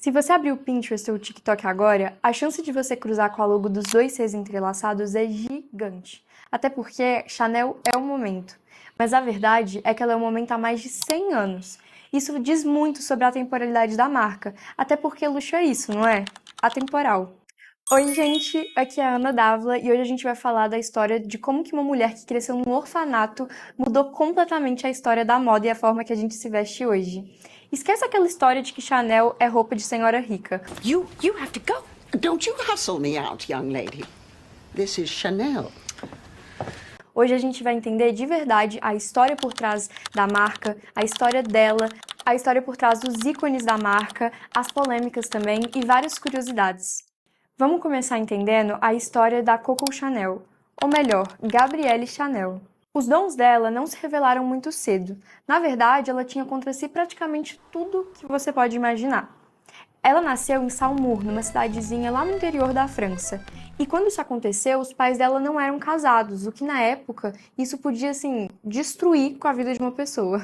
Se você abrir o Pinterest ou o TikTok agora, a chance de você cruzar com a logo dos dois seus entrelaçados é gigante. Até porque Chanel é o momento. Mas a verdade é que ela é o momento há mais de 100 anos. Isso diz muito sobre a temporalidade da marca. Até porque luxo é isso, não é? Atemporal. Oi, gente, aqui é a Ana Dávila e hoje a gente vai falar da história de como que uma mulher que cresceu num orfanato mudou completamente a história da moda e a forma que a gente se veste hoje. Esquece aquela história de que Chanel é roupa de senhora rica. You have to go. Don't you hustle me out, young lady. This is Chanel. Hoje a gente vai entender de verdade a história por trás da marca, a história dela, a história por trás dos ícones da marca, as polêmicas também e várias curiosidades. Vamos começar entendendo a história da Coco Chanel, ou melhor, Gabrielle Chanel. Os dons dela não se revelaram muito cedo. Na verdade, ela tinha contra si praticamente tudo que você pode imaginar. Ela nasceu em Saumur, numa cidadezinha lá no interior da França. E quando isso aconteceu, os pais dela não eram casados, o que na época isso podia, destruir com a vida de uma pessoa.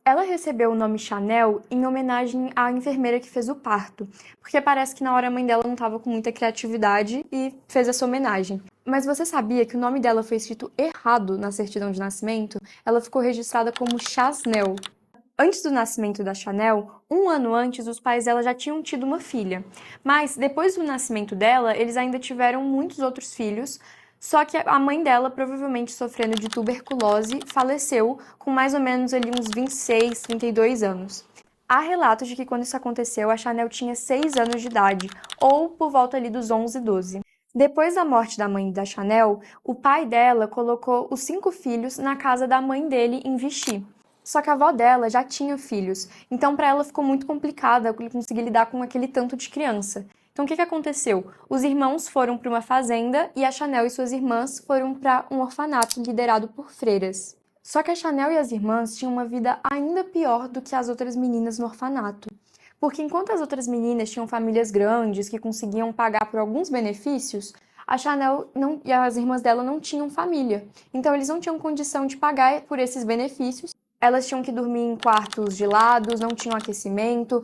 Ela recebeu o nome Chanel em homenagem à enfermeira que fez o parto, porque parece que na hora a mãe dela não estava com muita criatividade e fez essa homenagem. Mas você sabia que o nome dela foi escrito errado na certidão de nascimento? Ela ficou registrada como Chasnel. Antes do nascimento da Chanel, um ano antes, os pais dela já tinham tido uma filha. Mas depois do nascimento dela, eles ainda tiveram muitos outros filhos, só que a mãe dela, provavelmente sofrendo de tuberculose, faleceu com mais ou menos ali uns 26, 32 anos. Há relatos de que quando isso aconteceu, a Chanel tinha 6 anos de idade, ou por volta ali dos 11, 12. Depois da morte da mãe da Chanel, o pai dela colocou os 5 filhos na casa da mãe dele em Vichy. Só que a avó dela já tinha filhos, então para ela ficou muito complicada conseguir lidar com aquele tanto de criança. Então o que aconteceu? Os irmãos foram para uma fazenda e a Chanel e suas irmãs foram para um orfanato liderado por freiras. Só que a Chanel e as irmãs tinham uma vida ainda pior do que as outras meninas no orfanato. Porque enquanto as outras meninas tinham famílias grandes que conseguiam pagar por alguns benefícios, a Chanel e as irmãs dela não tinham família. Então eles não tinham condição de pagar por esses benefícios. Elas tinham que dormir em quartos gelados, não tinham aquecimento,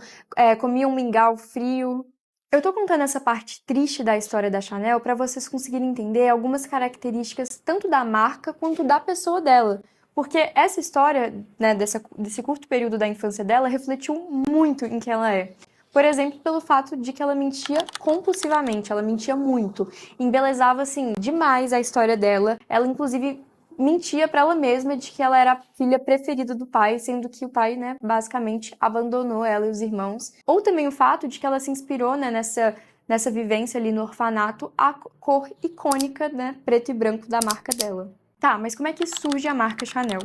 comiam mingau frio. Eu tô contando essa parte triste da história da Chanel para vocês conseguirem entender algumas características tanto da marca quanto da pessoa dela. Porque essa história, né, desse curto período da infância dela refletiu muito em quem ela é. Por exemplo, pelo fato de que ela mentia compulsivamente, ela mentia muito, embelezava, demais a história dela. Ela, inclusive, mentia para ela mesma de que ela era a filha preferida do pai, sendo que o pai, né, basicamente abandonou ela e os irmãos. Ou também o fato de que ela se inspirou, né, nessa vivência ali no orfanato, a cor icônica, né, preto e branco da marca dela. Tá, mas como é que surge a marca Chanel?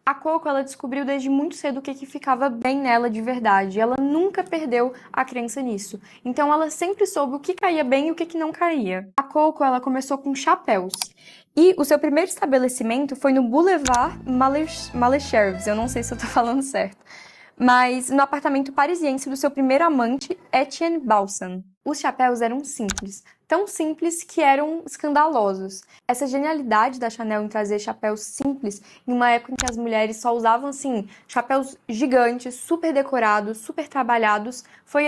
A Coco, ela descobriu desde muito cedo o que ficava bem nela de verdade. Ela nunca perdeu a crença nisso. Então, ela sempre soube o que caía bem e o que não caía. A Coco, ela começou com chapéus. E o seu primeiro estabelecimento foi no Boulevard Malesherbes, eu não sei se eu tô falando certo, mas no apartamento parisiense do seu primeiro amante, Etienne Balsan. Os chapéus eram simples, tão simples que eram escandalosos. Essa genialidade da Chanel em trazer chapéus simples, em uma época em que as mulheres só usavam, chapéus gigantes, super decorados, super trabalhados, foi,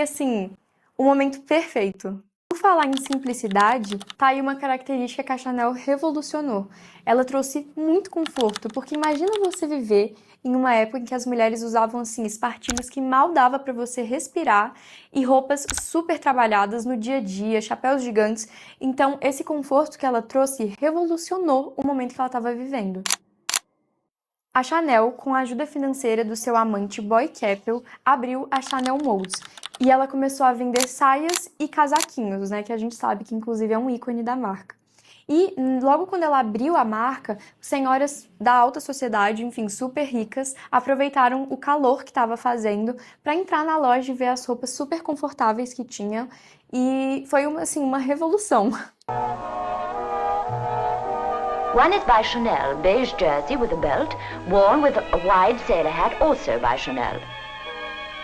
o momento perfeito. Por falar em simplicidade, tá aí uma característica que a Chanel revolucionou. Ela trouxe muito conforto, porque imagina você viver em uma época em que as mulheres usavam espartilhos que mal dava para você respirar e roupas super trabalhadas no dia a dia, chapéus gigantes. Então, esse conforto que ela trouxe revolucionou o momento que ela estava vivendo. A Chanel, com a ajuda financeira do seu amante Boy Capel, abriu a Chanel Modes. E ela começou a vender saias e casaquinhos, né, que a gente sabe que inclusive é um ícone da marca. E logo quando ela abriu a marca, senhoras da alta sociedade, enfim, super ricas, aproveitaram o calor que estava fazendo para entrar na loja e ver as roupas super confortáveis que tinha. E foi uma revolução. One is by Chanel, beige jersey with a belt, worn with a wide sailor hat, also by Chanel.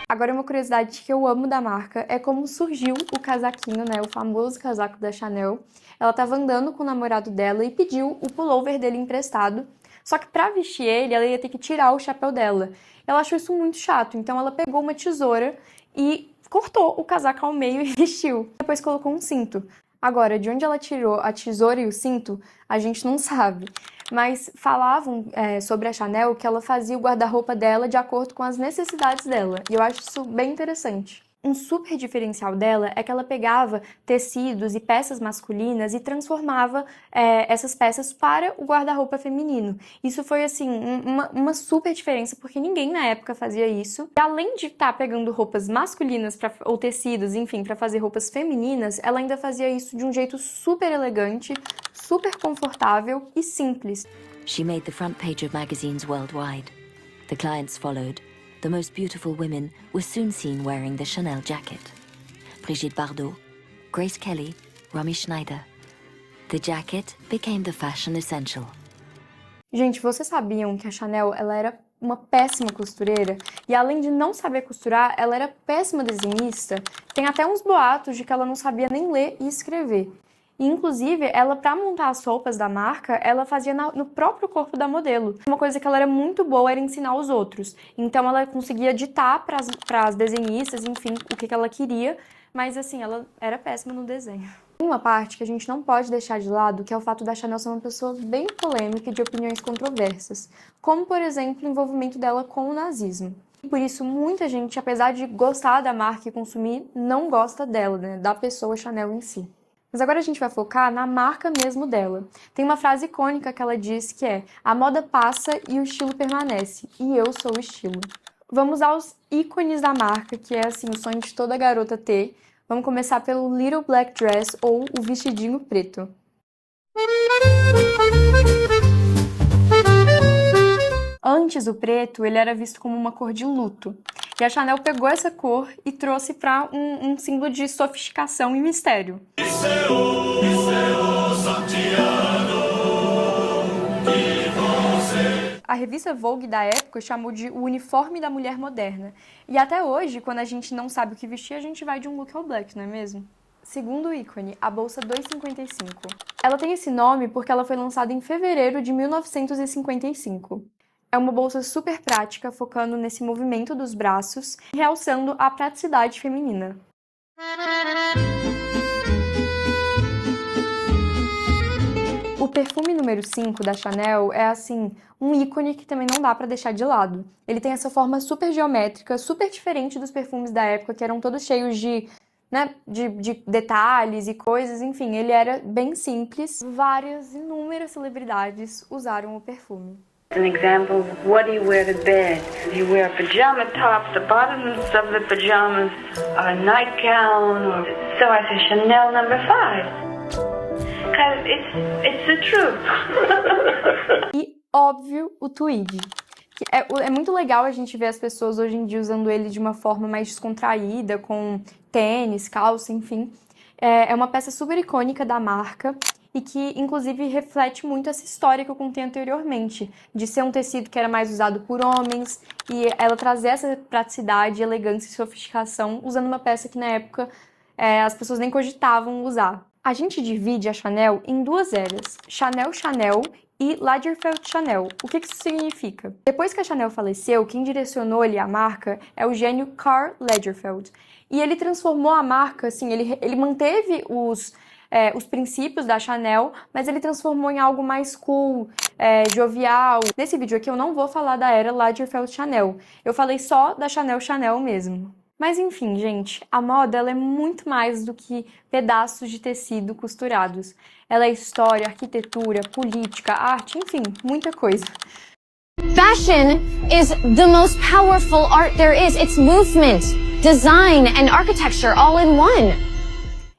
Agora, uma curiosidade que eu amo da marca é como surgiu o casaquinho, né? O famoso casaco da Chanel. Ela estava andando com o namorado dela e pediu o pullover dele emprestado. Só que para vestir ele, ela ia ter que tirar o chapéu dela. Ela achou isso muito chato, então ela pegou uma tesoura e cortou o casaco ao meio e vestiu. Depois colocou um cinto. Agora, de onde ela tirou a tesoura e o cinto, a gente não sabe. Mas falavam sobre a Chanel que ela fazia o guarda-roupa dela de acordo com as necessidades dela. E eu acho isso bem interessante. Um super diferencial dela é que ela pegava tecidos e peças masculinas e transformava essas peças para o guarda-roupa feminino. Isso foi, assim, uma super diferença, porque ninguém na época fazia isso. E além de estar pegando roupas masculinas ou tecidos, enfim, para fazer roupas femininas, ela ainda fazia isso de um jeito super elegante, super confortável e simples. She made the front page of magazines worldwide. The clients followed. The most beautiful women were soon seen wearing the Chanel jacket. Brigitte Bardot, Grace Kelly, Romy Schneider. The jacket became the fashion essential. Gente, vocês sabiam que a Chanel ela era uma péssima costureira? E além de não saber costurar, ela era péssima desenhista. Tem até uns boatos de que ela não sabia nem ler e escrever. E, inclusive, ela, para montar as roupas da marca, ela fazia no próprio corpo da modelo. Uma coisa que ela era muito boa era ensinar os outros. Então, ela conseguia ditar para as desenhistas, enfim, o que ela queria, mas, assim, ela era péssima no desenho. Tem uma parte que a gente não pode deixar de lado, que é o fato da Chanel ser uma pessoa bem polêmica e de opiniões controversas, como, por exemplo, o envolvimento dela com o nazismo. E por isso, muita gente, apesar de gostar da marca e consumir, não gosta dela, né, da pessoa Chanel em si. Mas agora a gente vai focar na marca mesmo dela. Tem uma frase icônica que ela diz que é: a moda passa e o estilo permanece, e eu sou o estilo. Vamos aos ícones da marca, que é assim o sonho de toda garota ter. Vamos começar pelo Little Black Dress, ou o vestidinho preto. Antes, o preto ele era visto como uma cor de luto. E a Chanel pegou essa cor e trouxe para um símbolo de sofisticação e mistério. A revista Vogue da época chamou de o uniforme da mulher moderna. E até hoje, quando a gente não sabe o que vestir, a gente vai de um look all black, não é mesmo? Segundo ícone, a bolsa 255. Ela tem esse nome porque ela foi lançada em fevereiro de 1955. É uma bolsa super prática, focando nesse movimento dos braços, realçando a praticidade feminina. O perfume número 5 da Chanel é, assim, um ícone que também não dá pra deixar de lado. Ele tem essa forma super geométrica, super diferente dos perfumes da época, que eram todos cheios de detalhes e coisas, enfim, ele era bem simples. Inúmeras celebridades usaram o perfume. An example of what do you wear to bed? You wear a pajama top, the bottoms of the pajamas, a nightgown, or so I say Chanel number 5. Because it's the truth. E, óbvio, o tweed. É muito legal a gente ver as pessoas hoje em dia usando ele de uma forma mais descontraída, com tênis, calça, enfim. É uma peça super icônica da marca e que, inclusive, reflete muito essa história que eu contei anteriormente, de ser um tecido que era mais usado por homens e ela trazer essa praticidade, elegância e sofisticação usando uma peça que, na época, as pessoas nem cogitavam usar. A gente divide a Chanel em duas eras, Chanel e Lagerfeld Chanel. O que isso significa? Depois que a Chanel faleceu, quem direcionou-lhe a marca é o gênio Karl Lagerfeld. E ele transformou a marca, assim, ele manteve os princípios da Chanel, mas ele transformou em algo mais cool, jovial. Nesse vídeo aqui eu não vou falar da era Lagerfeld Chanel, eu falei só da Chanel mesmo. Mas enfim, gente, a moda ela é muito mais do que pedaços de tecido costurados. Ela é história, arquitetura, política, arte, enfim, muita coisa. Fashion is the most powerful art there is. It's movement, design and architecture all in one.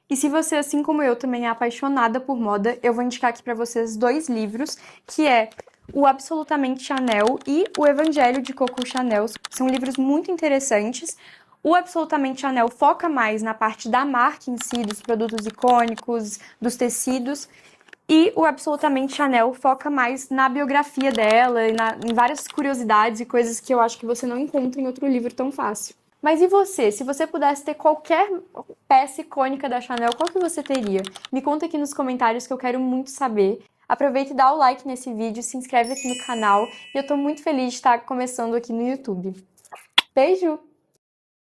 E se você, assim como eu, também é apaixonada por moda, eu vou indicar aqui para vocês 2 livros, que é o Absolutamente Chanel e o Evangelho de Coco Chanel. São livros muito interessantes. O Absolutamente Chanel foca mais na parte da marca em si, dos produtos icônicos, dos tecidos. E o Absolutamente Chanel foca mais na biografia dela e em várias curiosidades e coisas que eu acho que você não encontra em outro livro tão fácil. Mas e você? Se você pudesse ter qualquer peça icônica da Chanel, qual que você teria? Me conta aqui nos comentários que eu quero muito saber. Aproveita e dá o like nesse vídeo, se inscreve aqui no canal. E eu tô muito feliz de estar começando aqui no YouTube. Beijo!